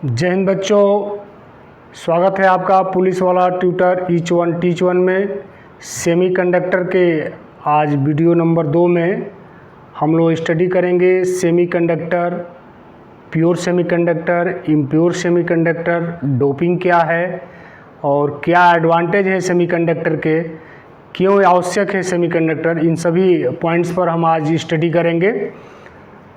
जय हिंद बच्चों, स्वागत है आपका पुलिस वाला tutor each one teach one में। सेमीकंडक्टर के आज वीडियो नंबर 2 में हम लोग स्टडी करेंगे semiconductor, pure semiconductor, impure semiconductor, doping क्या है और क्या एडवांटेज है सेमीकंडक्टर के, क्यों आवश्यक है सेमीकंडक्टर, इन सभी पॉइंट्स पर हम आज स्टडी करेंगे।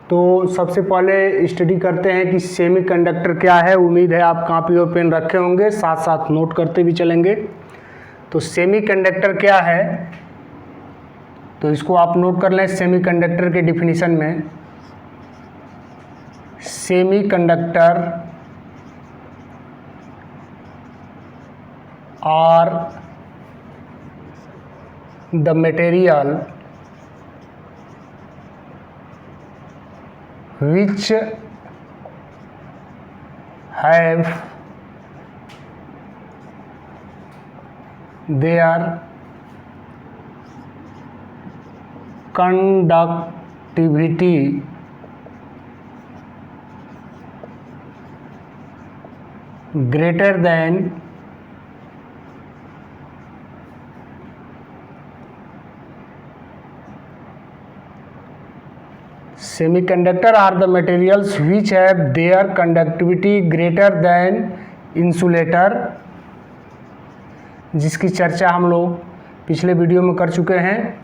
तो सबसे पहले स्टडी करते हैं कि सेमीकंडक्टर क्या है। उम्मीद है आप कॉपी और पेन रखे होंगे, साथ साथ नोट करते भी चलेंगे। तो सेमीकंडक्टर क्या है, तो इसको आप नोट कर लें। सेमीकंडक्टर के डिफिनीशन में semiconductor are the material which have their conductivity greater than Semiconductor are the materials which have their conductivity greater than insulator, जिसकी चर्चा हम लोग पिछले वीडियो में कर चुके हैं,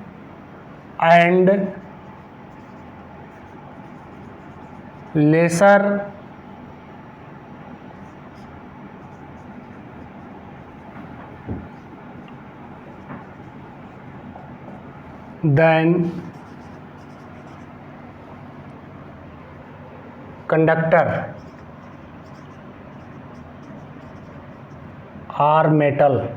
and lesser than conductor or metal.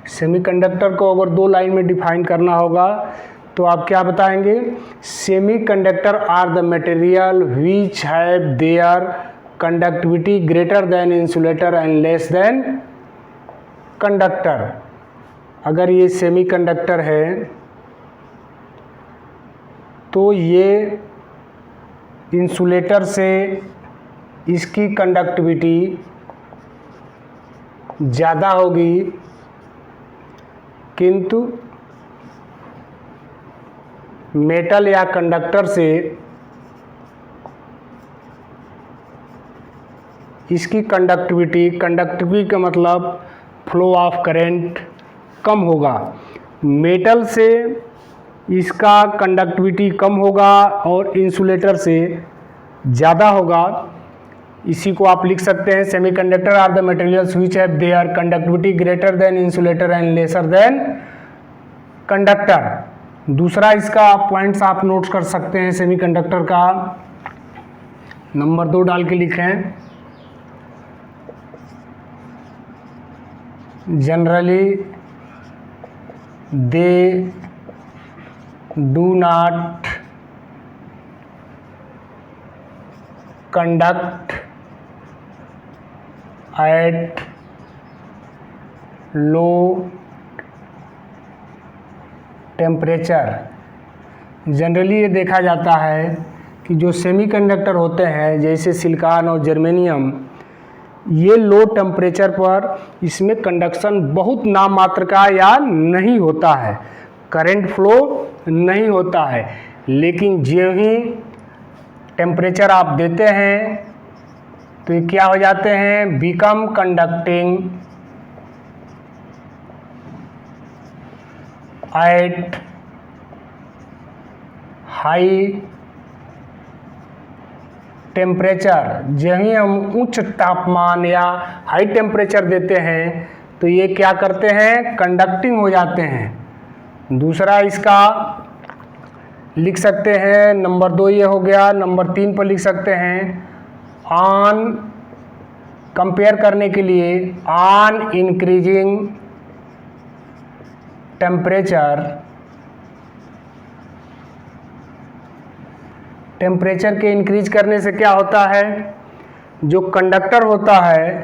Semiconductor को अगर 2 लाइन में डिफाइन करना होगा तो आप क्या बताएंगे? Semiconductor are the material which have their conductivity greater than insulator and less than conductor. अगर ये सेमीकंडक्टर है तो ये इंसुलेटर से इसकी कंडक्टिविटी ज़्यादा होगी, किंतु मेटल या कंडक्टर से इसकी कंडक्टिविटी का मतलब फ्लो ऑफ करंट कम होगा। मेटल से इसका कंडक्टिविटी कम होगा और इंसुलेटर से ज़्यादा होगा। इसी को आप लिख सकते हैं semiconductor are the materials which have their conductivity greater than insulator and lesser than conductor. दूसरा इसका पॉइंट्स आप नोट कर सकते हैं सेमीकंडक्टर का, नंबर 2 डाल के लिखें। Generally they do not conduct at low temperature। Generally ये देखा जाता है कि जो सेमीकंडक्टर होते हैं जैसे सिलिकॉन और जर्मेनियम, ये लो टेम्परेचर पर इसमें कंडक्शन बहुत नाम मात्र का या नहीं होता है, करंट फ्लो नहीं होता है। लेकिन जो ही टेम्परेचर आप देते हैं तो ये क्या हो जाते हैं? Become conducting at high temperature. जो ही हम उच्च तापमान या हाई टेम्परेचर देते हैं तो ये क्या करते हैं? कंडक्टिंग हो जाते हैं। दूसरा इसका लिख सकते हैं, नंबर 2 ये हो गया। नंबर 3 पर लिख सकते हैं ऑन, कंपेयर करने के लिए, ऑन इंक्रीजिंग टेम्परेचर के इंक्रीज करने से क्या होता है? जो कंडक्टर होता है,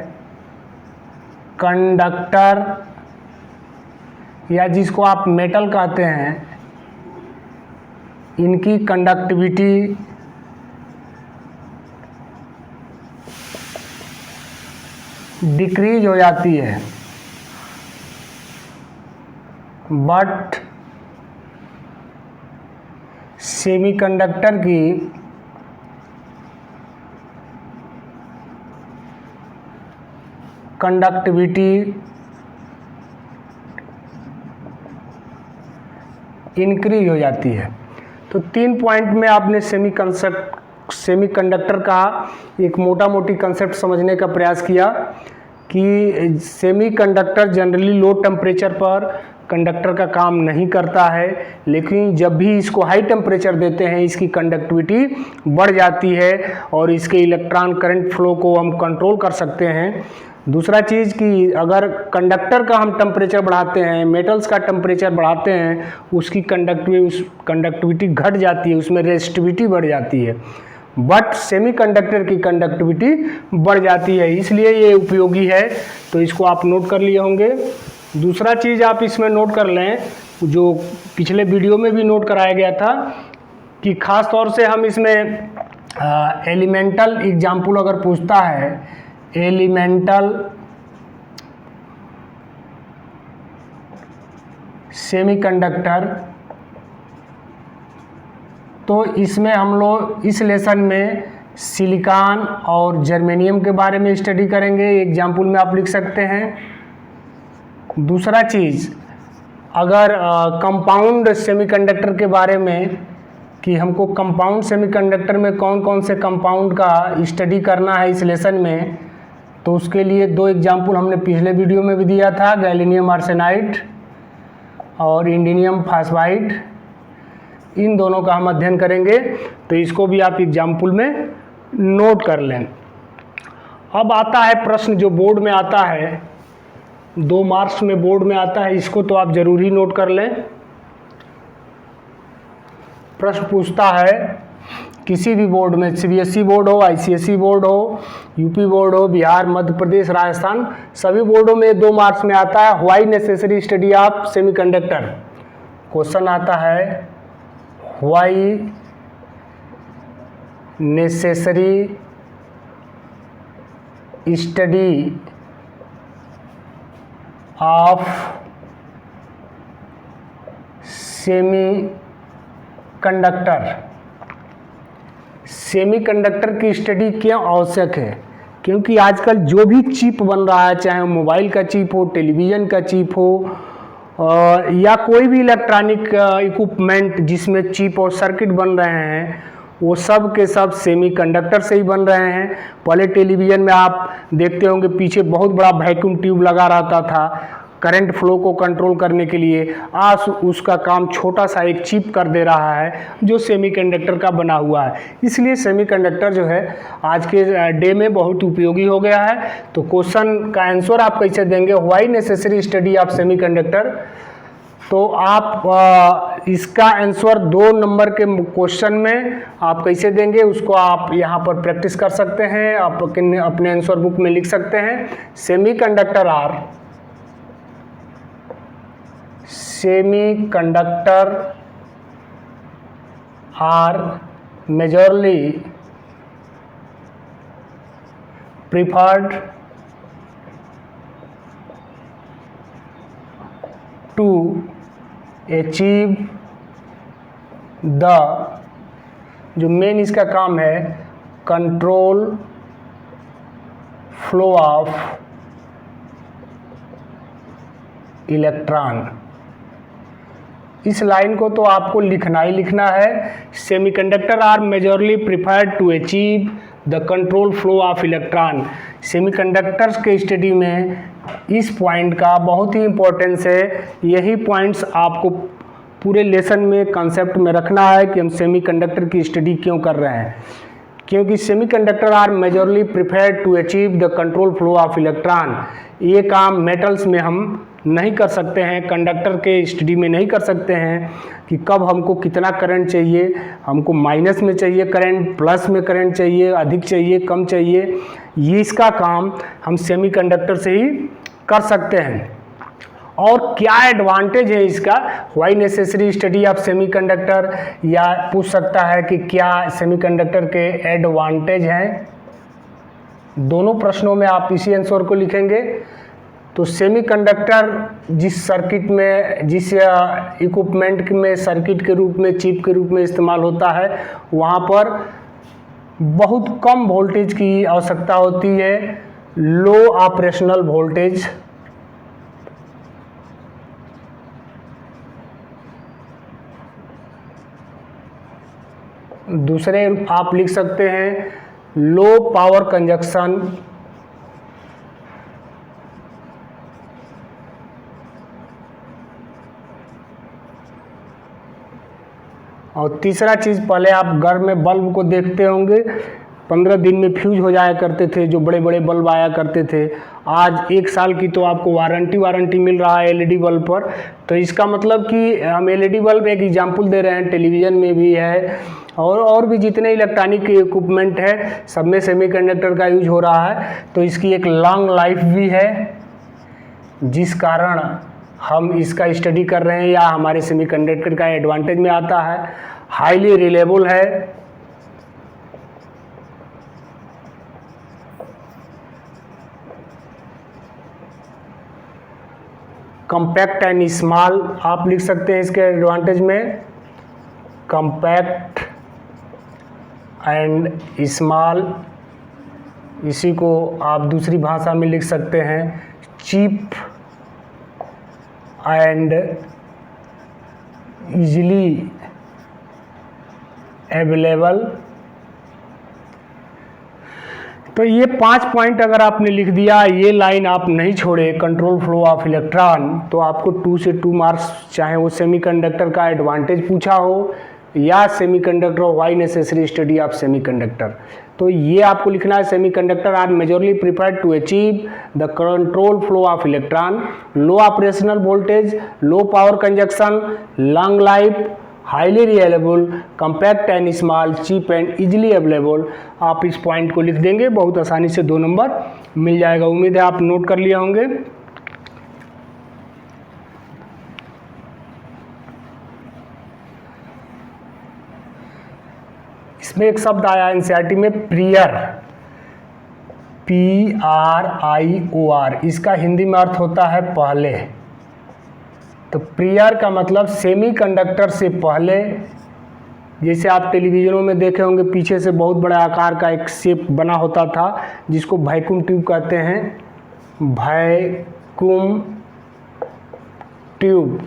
कंडक्टर या जिसको आप मेटल कहते हैं, इनकी कंडक्टिविटी डिक्रीज हो जाती है, बट सेमीकंडक्टर की कंडक्टिविटी इंक्रीज हो जाती है। तो 3 पॉइंट में आपने सेमीकंडक्टर का एक मोटा मोटी कंसेप्ट समझने का प्रयास किया कि सेमीकंडक्टर जनरली लो टेम्परेचर पर कंडक्टर का काम नहीं करता है, लेकिन जब भी इसको हाई टेम्परेचर देते हैं इसकी कंडक्टिविटी बढ़ जाती है और इसके इलेक्ट्रॉन करंट फ्लो को हम कंट्रोल कर सकते हैं। दूसरा चीज़ कि अगर कंडक्टर का हम टेम्परेचर बढ़ाते हैं, मेटल्स का टेम्परेचर बढ़ाते हैं, उसकी कंडक्टिविटी घट जाती है, उसमें रेजिस्टिविटी बढ़ जाती है, बट सेमीकंडक्टर की कंडक्टिविटी बढ़ जाती है, इसलिए ये उपयोगी है। तो इसको आप नोट कर लिए होंगे। दूसरा चीज़ आप इसमें नोट कर लें, जो पिछले वीडियो में भी नोट कराया गया था कि ख़ास तौर से हम इसमें एलिमेंटल एग्जाम्पल अगर पूछता है, एलिमेंटल सेमीकंडक्टर, तो इसमें हम लोग इस लेसन में सिलिकॉन और जर्मेनियम के बारे में स्टडी करेंगे। एग्जाम्पल में आप लिख सकते हैं। दूसरा चीज़, अगर कंपाउंड सेमीकंडक्टर के बारे में कि हमको कंपाउंड सेमीकंडक्टर में कौन कौन से कंपाउंड का स्टडी करना है इस लेसन में, तो उसके लिए 2 एग्जाम्पल हमने पिछले वीडियो में भी दिया था, गैलिनियम आर्सेनाइड और इंडिनियम फास्फाइड। इन दोनों का हम अध्ययन करेंगे, तो इसको भी आप एग्जाम्पल में नोट कर लें। अब आता है प्रश्न जो बोर्ड में आता है, 2 मार्क्स में बोर्ड में आता है, इसको तो आप ज़रूरी नोट कर लें। प्रश्न पूछता है किसी भी बोर्ड में, सीबीएसई बोर्ड हो, आईसीएसई बोर्ड हो, यूपी बोर्ड हो, बिहार, मध्य प्रदेश, राजस्थान, सभी बोर्डों में 2 मार्क्स में आता है why necessary study of semiconductor. Question आता है why necessary study of semiconductor. Semiconductor की स्टडी क्यों आवश्यक है? क्योंकि आजकल जो भी चिप बन रहा है, चाहे मोबाइल का चिप हो, टेलीविज़न का चिप हो, या कोई भी इलेक्ट्रॉनिक इक्विपमेंट जिसमें चिप और सर्किट बन रहे हैं, वो सब के सब सेमीकंडक्टर से ही बन रहे हैं। पहले टेलीविज़न में आप देखते होंगे पीछे बहुत बड़ा वैक्यूम ट्यूब लगा रहता था करंट फ्लो को कंट्रोल करने के लिए। आज उसका काम छोटा सा एक चिप कर दे रहा है जो सेमीकंडक्टर का बना हुआ है। इसलिए सेमीकंडक्टर जो है आज के डे में बहुत उपयोगी हो गया है। तो क्वेश्चन का आंसर आप कैसे देंगे, why necessary study of semiconductor, तो आप इसका आंसर 2 नंबर के क्वेश्चन में आप कैसे देंगे उसको आप यहाँ पर प्रैक्टिस कर सकते हैं, आप अपने आंसर बुक में लिख सकते हैं। Semiconductor are majorly preferred to achieve the, जो मेन इसका काम है, कंट्रोल फ्लो ऑफ इलेक्ट्रॉन। इस लाइन को तो आपको लिखना ही लिखना है। Semiconductor are majorly preferred to achieve the control flow of electron. Semiconductors के स्टडी में इस पॉइंट का बहुत ही इम्पोर्टेंस है। यही पॉइंट्स आपको पूरे लेसन में कंसेप्ट में रखना है कि हम सेमीकंडक्टर की स्टडी क्यों कर रहे हैं। क्योंकि semiconductor are majorly preferred to achieve the control flow of electron. ये काम मेटल्स में हम नहीं कर सकते हैं, कंडक्टर के स्टडी में नहीं कर सकते हैं कि कब हमको कितना करंट चाहिए, हमको माइनस में चाहिए करंट, प्लस में करंट चाहिए, अधिक चाहिए, कम चाहिए। ये इसका काम हम सेमीकंडक्टर से ही कर सकते हैं। और क्या एडवांटेज है इसका, why necessary study of semiconductor, या पूछ सकता है कि क्या सेमीकंडक्टर के एडवांटेज हैं। दोनों प्रश्नों में आप इसी आंसर को लिखेंगे। तो सेमीकंडक्टर जिस सर्किट में, जिस इक्विपमेंट में सर्किट के रूप में, चिप के रूप में इस्तेमाल होता है, वहाँ पर बहुत कम वोल्टेज की आवश्यकता होती है, लो ऑपरेशनल वोल्टेज। दूसरे आप लिख सकते हैं लो पावर कंजक्शन। और तीसरा चीज़, पहले आप घर में बल्ब को देखते होंगे, 15 दिन में फ्यूज हो जाया करते थे, जो बड़े बड़े बल्ब आया करते थे। आज 1 साल की तो आपको वारंटी मिल रहा है एलईडी बल्ब पर। तो इसका मतलब कि हम एलईडी बल्ब एक एग्जाम्पल दे रहे हैं, टेलीविज़न में भी है और भी जितने इलेक्ट्रॉनिक इक्विपमेंट है सब में सेमीकंडक्टर का यूज हो रहा है। तो इसकी एक लॉन्ग लाइफ भी है, जिस कारण हम इसका स्टडी कर रहे हैं या हमारे सेमीकंडक्टर का एडवांटेज में आता है। हाईली रिलायबल है, कॉम्पैक्ट एंड स्मॉल आप लिख सकते हैं इसके एडवांटेज में, कॉम्पैक्ट एंड स्मॉल। इसी को आप दूसरी भाषा में लिख सकते हैं चीप एंड इजीली अवेलेबल। तो ये 5 पॉइंट अगर आपने लिख दिया, ये लाइन आप नहीं छोड़े, कंट्रोल फ्लो ऑफ इलेक्ट्रॉन, तो आपको 2 से 2 मार्क्स, चाहे वो सेमीकंडक्टर का एडवांटेज पूछा हो या semiconductor why necessary study of semiconductor. तो ये आपको लिखना है, semiconductor are majorly prepared to achieve the control flow of electron, low operational voltage, low power conjunction, long life, highly reliable, compact and small, cheap and easily available. आप इस point को लिख देंगे, बहुत आसानी से 2 नंबर मिल जाएगा। उम्मीद है आप नोट कर लिए होंगे। इसमें एक शब्द आया एनसीईआरटी में, प्रियर, PRIOR, इसका हिंदी में अर्थ होता है पहले। तो प्रियर का मतलब सेमीकंडक्टर से पहले। जैसे आप टेलीविज़नों में देखे होंगे, पीछे से बहुत बड़ा आकार का एक शेप बना होता था, जिसको वैक्यूम ट्यूब कहते हैं, वैक्यूम ट्यूब।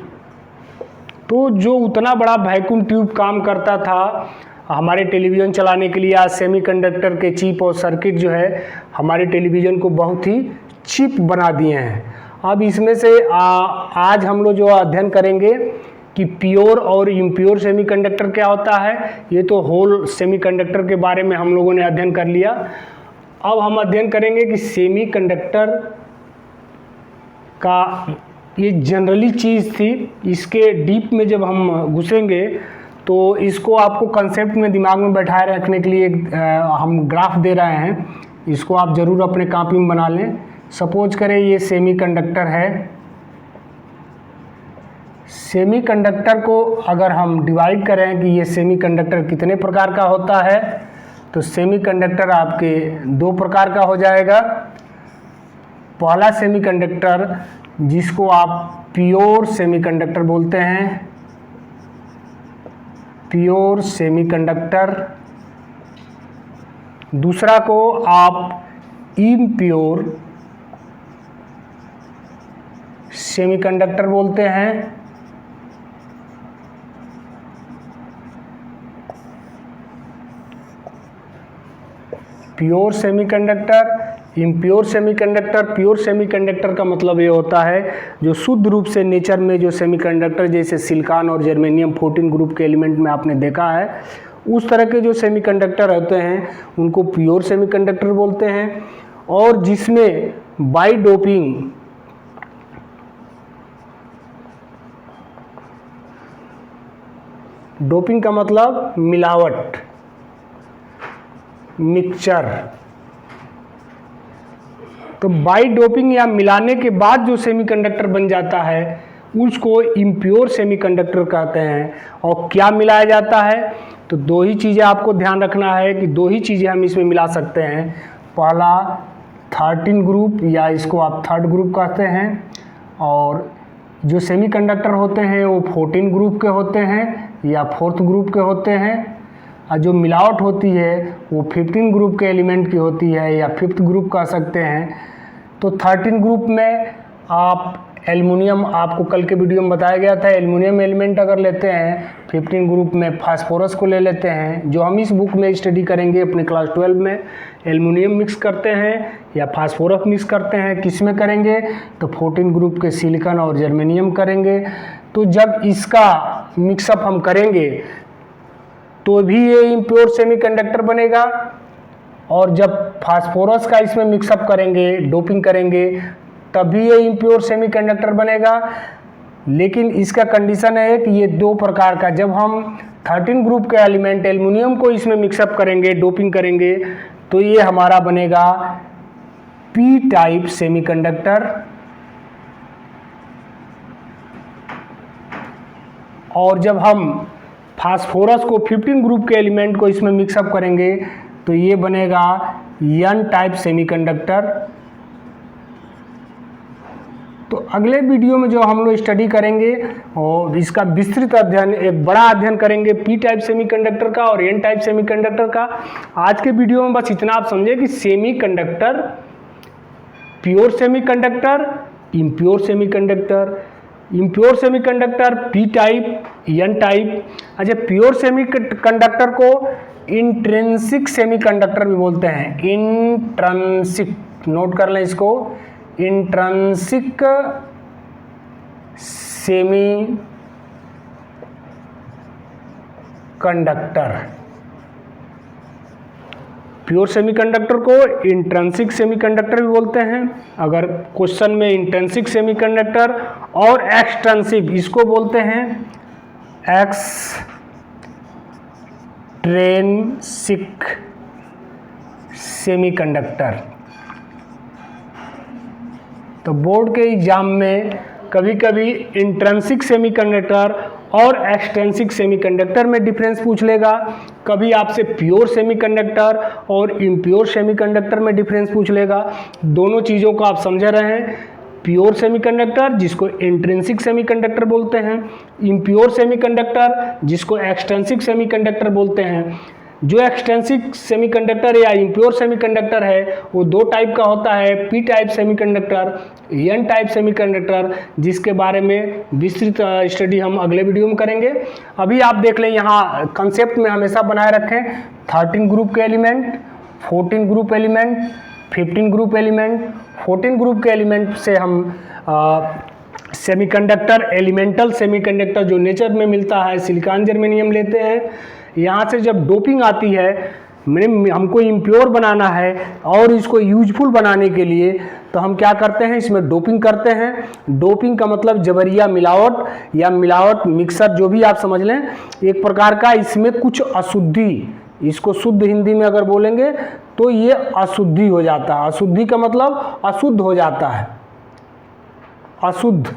तो जो उतना बड़ा वैक्यूम ट्यूब काम करता था हमारे टेलीविज़न चलाने के लिए, आज सेमीकंडक्टर के चिप और सर्किट जो है हमारे टेलीविज़न को बहुत ही चिप बना दिए हैं। अब इसमें से आज हम लोग जो अध्ययन करेंगे कि प्योर और इम्प्योर सेमीकंडक्टर क्या होता है। ये तो होल सेमीकंडक्टर के बारे में हम लोगों ने अध्ययन कर लिया। अब हम अध्ययन करेंगे कि सेमीकंडक्टर का ये जनरली चीज़ थी, इसके डीप में जब हम घुसेंगे तो इसको आपको कंसेप्ट में दिमाग में बैठाए रखने के लिए हम ग्राफ दे रहे हैं, इसको आप ज़रूर अपने कॉपी में बना लें। सपोज करें ये सेमीकंडक्टर है। सेमीकंडक्टर को अगर हम डिवाइड करें कि ये सेमीकंडक्टर कितने प्रकार का होता है, तो सेमीकंडक्टर आपके 2 प्रकार का हो जाएगा। पहला सेमीकंडक्टर जिसको आप प्योर सेमीकंडक्टर बोलते हैं, प्योर सेमीकंडक्टर। दूसरा को आप इम्प्योर सेमीकंडक्टर बोलते हैं। Pure semiconductor, impure semiconductor. Pure semiconductor का मतलब ये होता है जो शुद्ध रूप से नेचर में जो सेमीकंडक्टर जैसे सिलिकॉन और जर्मेनियम 14 ग्रुप के एलिमेंट में आपने देखा है, उस तरह के जो सेमीकंडक्टर होते हैं उनको प्योर सेमीकंडक्टर बोलते हैं। और जिसमें बाई डोपिंग, डोपिंग का मतलब मिलावट, मिक्सचर। तो बाई डोपिंग या मिलाने के बाद जो सेमीकंडक्टर बन जाता है उसको इम्प्योर सेमीकंडक्टर कहते हैं। और क्या मिलाया जाता है, तो 2 ही चीज़ें आपको ध्यान रखना है कि 2 ही चीज़ें हम इसमें मिला सकते हैं। पहला 13 ग्रुप या इसको आप थर्ड ग्रुप कहते हैं, और जो सेमीकंडक्टर होते हैं वो 14 ग्रुप के होते हैं या फोर्थ ग्रुप के होते हैं, और जो मिलावट होती है वो 15 ग्रुप के एलिमेंट की होती है या फिफ्थ ग्रुप कह सकते हैं। तो 13 ग्रुप में आप एल्युमिनियम, आपको कल के वीडियो में बताया गया था, एल्युमिनियम एलिमेंट अगर लेते हैं, 15 ग्रुप में फास्फोरस को ले लेते हैं, जो हम इस बुक में स्टडी करेंगे अपने क्लास 12 में। एल्युमिनियम मिक्स करते हैं या फास्फोरस मिक्स करते हैं, किस में करेंगे, तो 14 ग्रुप के सिलिकॉन और जर्मेनियम करेंगे। तो जब इसका मिक्सअप हम करेंगे तो भी ये इम्प्योर सेमीकंडक्टर बनेगा, और जब फास्फोरस का इसमें मिक्सअप करेंगे, डोपिंग करेंगे, तभी ये इम्प्योर सेमीकंडक्टर बनेगा। लेकिन इसका कंडीशन है कि ये दो प्रकार का, जब हम 13 ग्रुप के एलिमेंट एल्युमिनियम को इसमें मिक्सअप करेंगे, डोपिंग करेंगे, तो ये हमारा बनेगा पी टाइप सेमीकंडक्टर, और जब हम फास्फोरस को 15 ग्रुप के एलिमेंट को इसमें मिक्सअप करेंगे तो ये बनेगा एन टाइप सेमीकंडक्टर। तो अगले वीडियो में जो हम लोग स्टडी करेंगे और इसका विस्तृत अध्ययन, एक बड़ा अध्ययन करेंगे पी टाइप सेमीकंडक्टर का और एन टाइप सेमीकंडक्टर का। आज के वीडियो में बस इतना आप समझे कि semiconductor, pure semiconductor, impure semiconductor, impure semiconductor P type, N type. अच्छा, प्योर सेमीकंडक्टर को इंट्रिंसिक सेमीकंडक्टर भी बोलते हैं, इंट्रिंसिक, नोट कर लें इसको, इंट्रिंसिक सेमीकंडक्टर। प्योर सेमीकंडक्टर को इंट्रिंसिक सेमीकंडक्टर भी बोलते हैं। अगर क्वेश्चन में इंट्रिंसिक सेमीकंडक्टर और एक्सट्रिंसिक, इसको बोलते हैं एक्सट्रिंसिक सेमीकंडक्टर। तो बोर्ड के एग्जाम में कभी कभी इंट्रिंसिक सेमीकंडक्टर और एक्सट्रिंसिक सेमीकंडक्टर में डिफरेंस पूछ लेगा, कभी आपसे प्योर सेमीकंडक्टर और इम्प्योर सेमीकंडक्टर में डिफरेंस पूछ लेगा। दोनों चीज़ों को आप समझ रहे हैं। प्योर सेमीकंडक्टर जिसको इंट्रिंसिक सेमीकंडक्टर बोलते हैं, इम्प्योर सेमीकंडक्टर जिसको एक्सट्रिंसिक सेमीकंडक्टर बोलते हैं। जो एक्सट्रिंसिक सेमीकंडक्टर या इम्प्योर सेमीकंडक्टर है वो दो टाइप का होता है, P type semiconductor, N type semiconductor, जिसके बारे में विस्तृत स्टडी हम अगले वीडियो में करेंगे। अभी आप देख लें, यहाँ कंसेप्ट में हमेशा बनाए रखें 13 ग्रुप के element, 14 group element, 15 group element. 14 group के एलिमेंट से हम सेमीकंडक्टर, एलिमेंटल सेमीकंडक्टर जो नेचर में मिलता है, सिलिकॉन जर्मेनियम लेते हैं। यहाँ से जब डोपिंग आती है, हमको इम्प्योर बनाना है और इसको यूजफुल बनाने के लिए, तो हम क्या करते हैं, इसमें डोपिंग करते हैं। डोपिंग का मतलब जबरिया मिलावट या मिलावट मिक्सर, जो भी आप समझ लें, एक प्रकार का इसमें कुछ अशुद्धि, इसको शुद्ध हिंदी में अगर बोलेंगे तो ये अशुद्धि हो जाता है। अशुद्धि का मतलब अशुद्ध हो जाता है, अशुद्ध।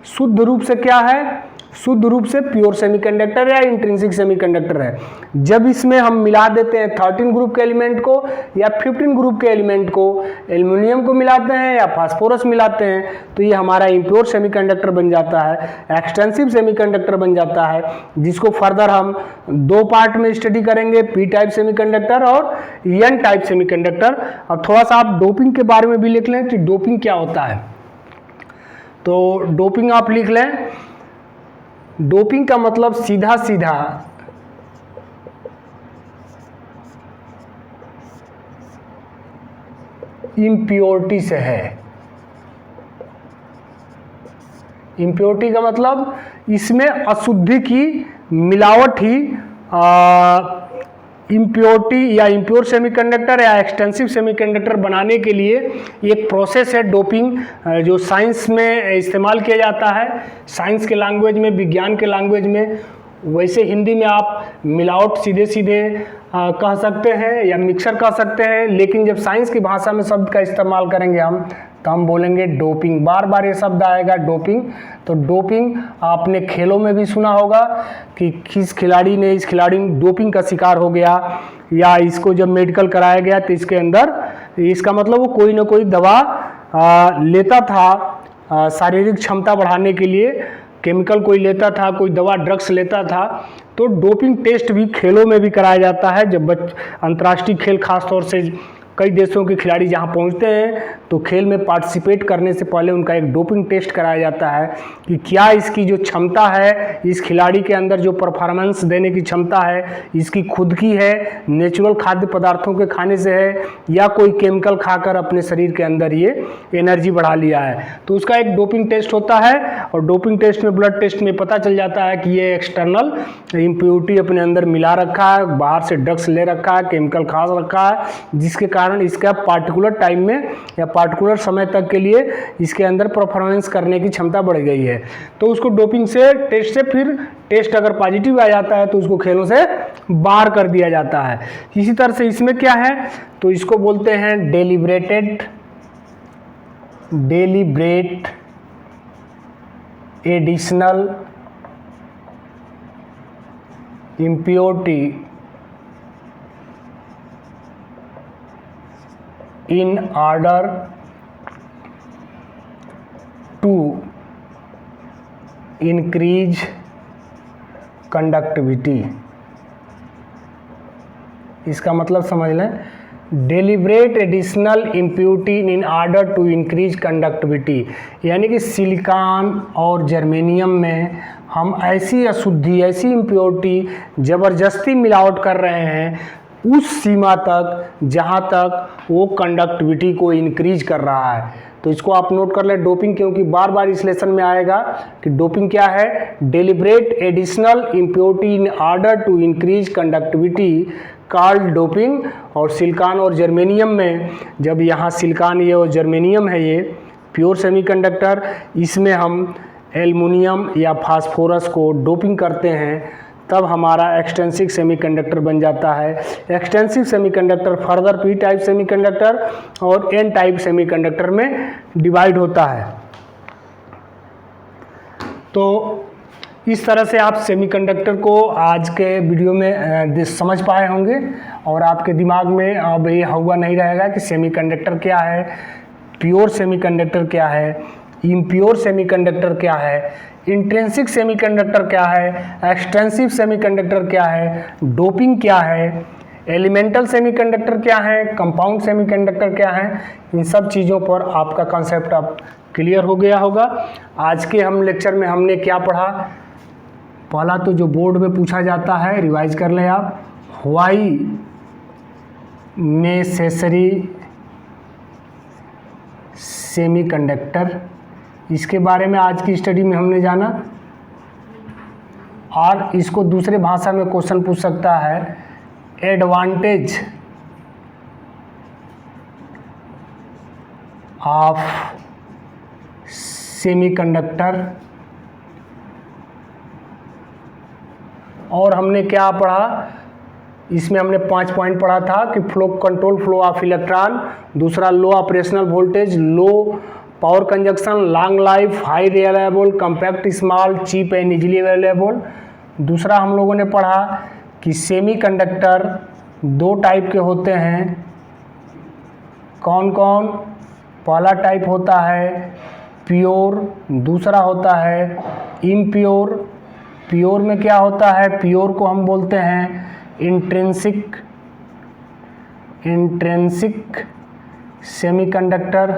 शुद्ध रूप से क्या है, शुद्ध रूप से प्योर सेमीकंडक्टर या इंट्रिंसिक सेमीकंडक्टर है। जब इसमें हम मिला देते हैं 13 ग्रुप के एलिमेंट को या 15 ग्रुप के एलिमेंट को, एल्युमिनियम को मिलाते हैं या फास्फोरस मिलाते हैं, तो ये हमारा इम्प्योर सेमीकंडक्टर बन जाता है, एक्सटेंसिव सेमीकंडक्टर बन जाता है, जिसको फर्दर हम दो पार्ट में स्टडी करेंगे, पी टाइप सेमीकंडक्टर और एन टाइप सेमीकंडक्टर। अब थोड़ा सा आप डोपिंग के बारे में भी लिख लें कि डोपिंग क्या होता है। तो डोपिंग आप लिख लें, डोपिंग का मतलब सीधा सीधा इम्प्योरिटी से है। इम्प्योरिटी का मतलब इसमें अशुद्धि की मिलावट ही इम्प्योरिटी या इम्प्योर सेमीकंडक्टर या एक्सटेंसिव सेमीकंडक्टर बनाने के लिए एक प्रोसेस है डोपिंग, जो साइंस में इस्तेमाल किया जाता है, साइंस के लैंग्वेज में, विज्ञान के लैंग्वेज में। वैसे हिंदी में आप मिलावट सीधे सीधे कह सकते हैं या मिक्सर कह सकते हैं, लेकिन जब साइंस की भाषा में शब्द का इस्तेमाल करेंगे हम, तो हम बोलेंगे डोपिंग। बार बार ये शब्द आएगा डोपिंग। तो डोपिंग आपने खेलों में भी सुना होगा कि किस खिलाड़ी ने, इस खिलाड़ी डोपिंग का शिकार हो गया, या इसको जब मेडिकल कराया गया तो इसके अंदर इसका मतलब वो कोई ना कोई दवा लेता था शारीरिक क्षमता बढ़ाने के लिए, केमिकल कोई लेता था, कोई दवा ड्रग्स लेता था। तो डोपिंग टेस्ट भी खेलों में भी कराया जाता है। जब अंतर्राष्ट्रीय खेल खासतौर से कई देशों के खिलाड़ी जहां पहुंचते हैं तो खेल में पार्टिसिपेट करने से पहले उनका एक डोपिंग टेस्ट कराया जाता है कि क्या इसकी जो क्षमता है, इस खिलाड़ी के अंदर जो परफॉर्मेंस देने की क्षमता है, इसकी खुद की है, नेचुरल खाद्य पदार्थों के खाने से है, या कोई केमिकल खाकर अपने शरीर के अंदर ये एनर्जी बढ़ा लिया है। तो उसका एक डोपिंग टेस्ट होता है और डोपिंग टेस्ट में, ब्लड टेस्ट में पता चल जाता है कि ये एक्सटर्नल इम्प्योरिटी अपने अंदर मिला रखा है, बाहर से ड्रग्स ले रखा है, केमिकल खा रखा है, जिसके कारण इसका पार्टिकुलर टाइम में या पार्टिकुलर समय तक के लिए इसके अंदर परफॉर्मेंस करने की क्षमता बढ़ गई है। तो उसको डोपिंग से टेस्ट से, फिर टेस्ट अगर पॉजिटिव आ जाता है तो उसको खेलों से बाहर कर दिया जाता है। इसी तरह से इसमें क्या है, तो इसको बोलते हैं deliberate additional impurity in order to increase conductivity। इसका मतलब समझ लें, deliberate additional impurity in order to increase conductivity, यानी कि सिलिकॉन और जर्मेनियम में हम ऐसी अशुद्धि, ऐसी इम्प्योरिटी ज़बरदस्ती मिलावट कर रहे हैं उस सीमा तक जहाँ तक वो कंडक्टिविटी को इंक्रीज कर रहा है। तो इसको आप नोट कर लें डोपिंग, क्योंकि बार बार इस लेसन में आएगा कि डोपिंग क्या है, deliberate additional impurity in order to increase conductivity called doping. और सिलिकॉन और जर्मेनियम में, जब यहाँ सिलिकॉन ये और जर्मेनियम है ये प्योर सेमीकंडक्टर, इसमें हम एल्युमिनियम या फास्फोरस को डोपिंग करते हैं, तब हमारा एक्सटेंसिव सेमीकंडक्टर बन जाता है। Extensive semiconductor further P type semiconductor और एन टाइप सेमीकंडक्टर में डिवाइड होता है। तो इस तरह से आप सेमीकंडक्टर को आज के वीडियो में समझ पाए होंगे और आपके दिमाग में अब ये हुआ नहीं रहेगा कि सेमीकंडक्टर क्या है, प्योर सेमीकंडक्टर क्या है, इम्प्योर सेमीकंडक्टर क्या है, इंट्रिंसिक सेमीकंडक्टर क्या है, एक्सटेंसिव सेमीकंडक्टर क्या है, डोपिंग क्या है, एलिमेंटल सेमीकंडक्टर क्या है, कंपाउंड सेमीकंडक्टर क्या है। इन सब चीज़ों पर आपका कॉन्सेप्ट अब क्लियर हो गया होगा। आज के हम लेक्चर में हमने क्या पढ़ा, पहला तो जो बोर्ड में पूछा जाता है रिवाइज कर लें आप, व्हाई नेसेसरी सेमीकंडक्टर, इसके बारे में आज की स्टडी में हमने जाना। और इसको दूसरे भाषा में क्वेश्चन पूछ सकता है, एडवांटेज ऑफ सेमीकंडक्टर। और हमने क्या पढ़ा, इसमें हमने 5 पॉइंट पढ़ा था कि flow control, flow of electron, दूसरा low operational voltage, low power conjunction, long life, high reliable, compact, small, cheap and easily available. दूसरा हम लोगों ने पढ़ा कि सेमीकंडक्टर 2 टाइप के होते हैं, कौन कौन, पहला टाइप होता है प्योर, दूसरा होता है इम्प्योर। प्योर में क्या होता है, प्योर को हम बोलते हैं इंट्रिंसिक सेमीकंडक्टर।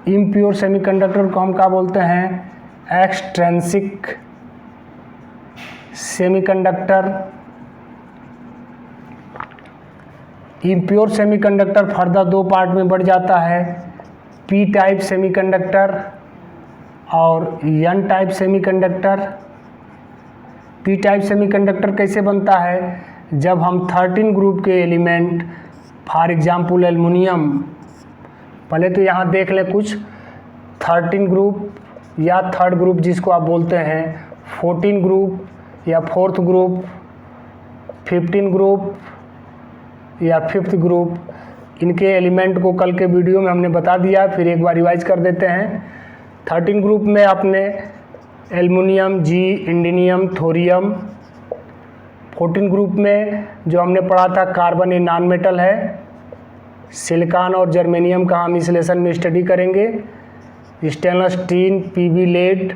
इम्प्योर सेमीकंडक्टर को हम क्या बोलते हैं, extrinsic semiconductor. Impure semiconductor further 2 part में बढ़ जाता है, पी टाइप सेमीकंडक्टर और N type semiconductor. P type semiconductor कैसे बनता है, जब हम 13 ग्रुप के एलिमेंट, फॉर एग्जांपल एल्युमिनियम, पहले तो यहाँ देख लें कुछ 13 ग्रुप या थर्ड ग्रुप जिसको आप बोलते हैं, 14 ग्रुप या फोर्थ ग्रुप, 15 ग्रुप या फिफ्थ ग्रुप, इनके एलिमेंट को कल के वीडियो में हमने बता दिया, फिर एक बार रिवाइज कर देते हैं। 13 ग्रुप में आपने एल्युमिनियम, जी, इंडिनियम, थोरियम, 14 ग्रुप में जो हमने पढ़ा था कार्बन ये नॉन मेटल है, सिलिकॉन और जर्मेनियम का हम इस लेसन में स्टडी करेंगे, स्टेनलेस स्टील, पीबी लेड।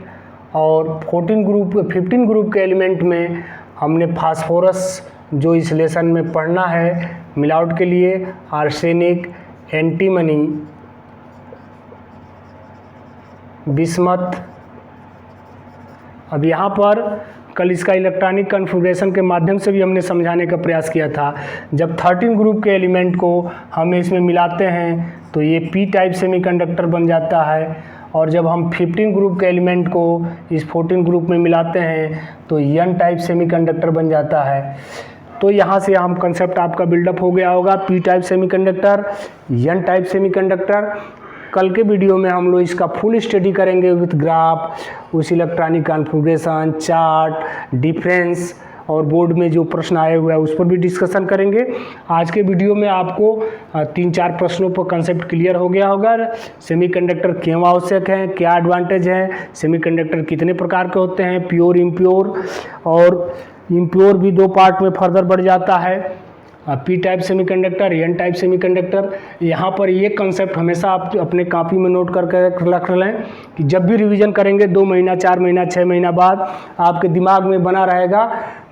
और 15 ग्रुप के एलिमेंट में हमने फास्फोरस जो इस लेसन में पढ़ना है मिलावट के लिए, आर्सेनिक, एंटीमनी, बिस्मथ। अब यहाँ पर कल इसका इलेक्ट्रॉनिक कन्फिग्रेशन के माध्यम से भी हमने समझाने का प्रयास किया था। जब 13 ग्रुप के एलिमेंट को हम इसमें मिलाते हैं तो ये पी टाइप सेमीकंडक्टर बन जाता है, और जब हम 15 ग्रुप के एलिमेंट को इस 14 ग्रुप में मिलाते हैं तो एन टाइप सेमीकंडक्टर बन जाता है। तो यहाँ से हम कंसेप्ट आपका बिल्डअप हो गया होगा, P type semiconductor, N type semiconductor. कल के वीडियो में हम लोग इसका फुल स्टडी करेंगे विथ ग्राफ, उस इलेक्ट्रॉनिक कॉन्फ़िगरेशन, चार्ट, डिफरेंस और बोर्ड में जो प्रश्न आए हुए हैं उस पर भी डिस्कशन करेंगे। आज के वीडियो में आपको 3-4 प्रश्नों पर कंसेप्ट क्लियर हो गया होगा। सेमीकंडक्टर क्यों आवश्यक हैं, क्या एडवांटेज है, सेमीकंडक्टर कितने प्रकार के होते हैं, प्योर, इम्प्योर, और इम्प्योर भी 2 पार्ट में फर्दर बढ़ जाता है, P type semiconductor, N type semiconductor. यहाँ पर ये कंसेप्ट हमेशा आप अपने कॉपी में नोट करके रख लें कि जब भी रिवीजन करेंगे 2 महीना, 4 महीना, 6 महीना बाद आपके दिमाग में बना रहेगा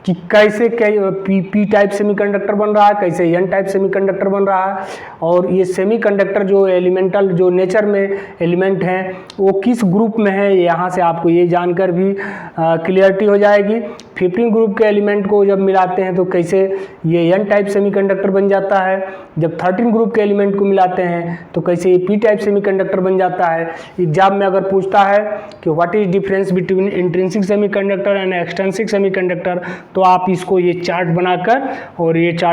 कि कैसे पी टाइप सेमीकंडक्टर बन रहा है, कैसे एन टाइप सेमीकंडक्टर बन रहा है, और ये सेमीकंडक्टर जो एलिमेंटल जो नेचर में एलिमेंट हैं वो किस ग्रुप में है, यहाँ से आपको ये जानकर भी क्लियरिटी हो जाएगी। 15 ग्रुप के एलिमेंट को जब मिलाते हैं तो कैसे ये एन टाइप सेमीकंडक्टर बन जाता है, जब 13 ग्रुप के एलिमेंट को मिलाते हैं तो कैसे ये पी टाइप सेमीकंडक्टर बन जाता है। एग्जाम में अगर पूछता है कि what is difference between intrinsic semiconductor and extrinsic semiconductor, तो आप इसको ये चार्ट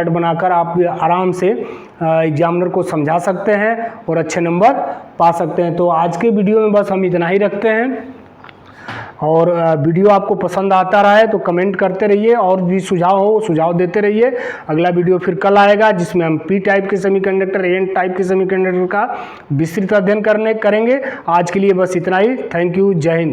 बनाकर आप आराम से एग्जामिनर को समझा सकते हैं और अच्छे नंबर पा सकते हैं। तो आज के वीडियो में बस हम इतना ही रखते हैं, और वीडियो आपको पसंद आता रहा है तो कमेंट करते रहिए, और भी सुझाव देते रहिए। अगला वीडियो फिर कल आएगा जिसमें हम पी टाइप के सेमीकंडक्टर, एन टाइप के सेमीकंडक्टर का विस्तृत अध्ययन करेंगे। आज के लिए बस इतना ही। थैंक यू, जय हिंद।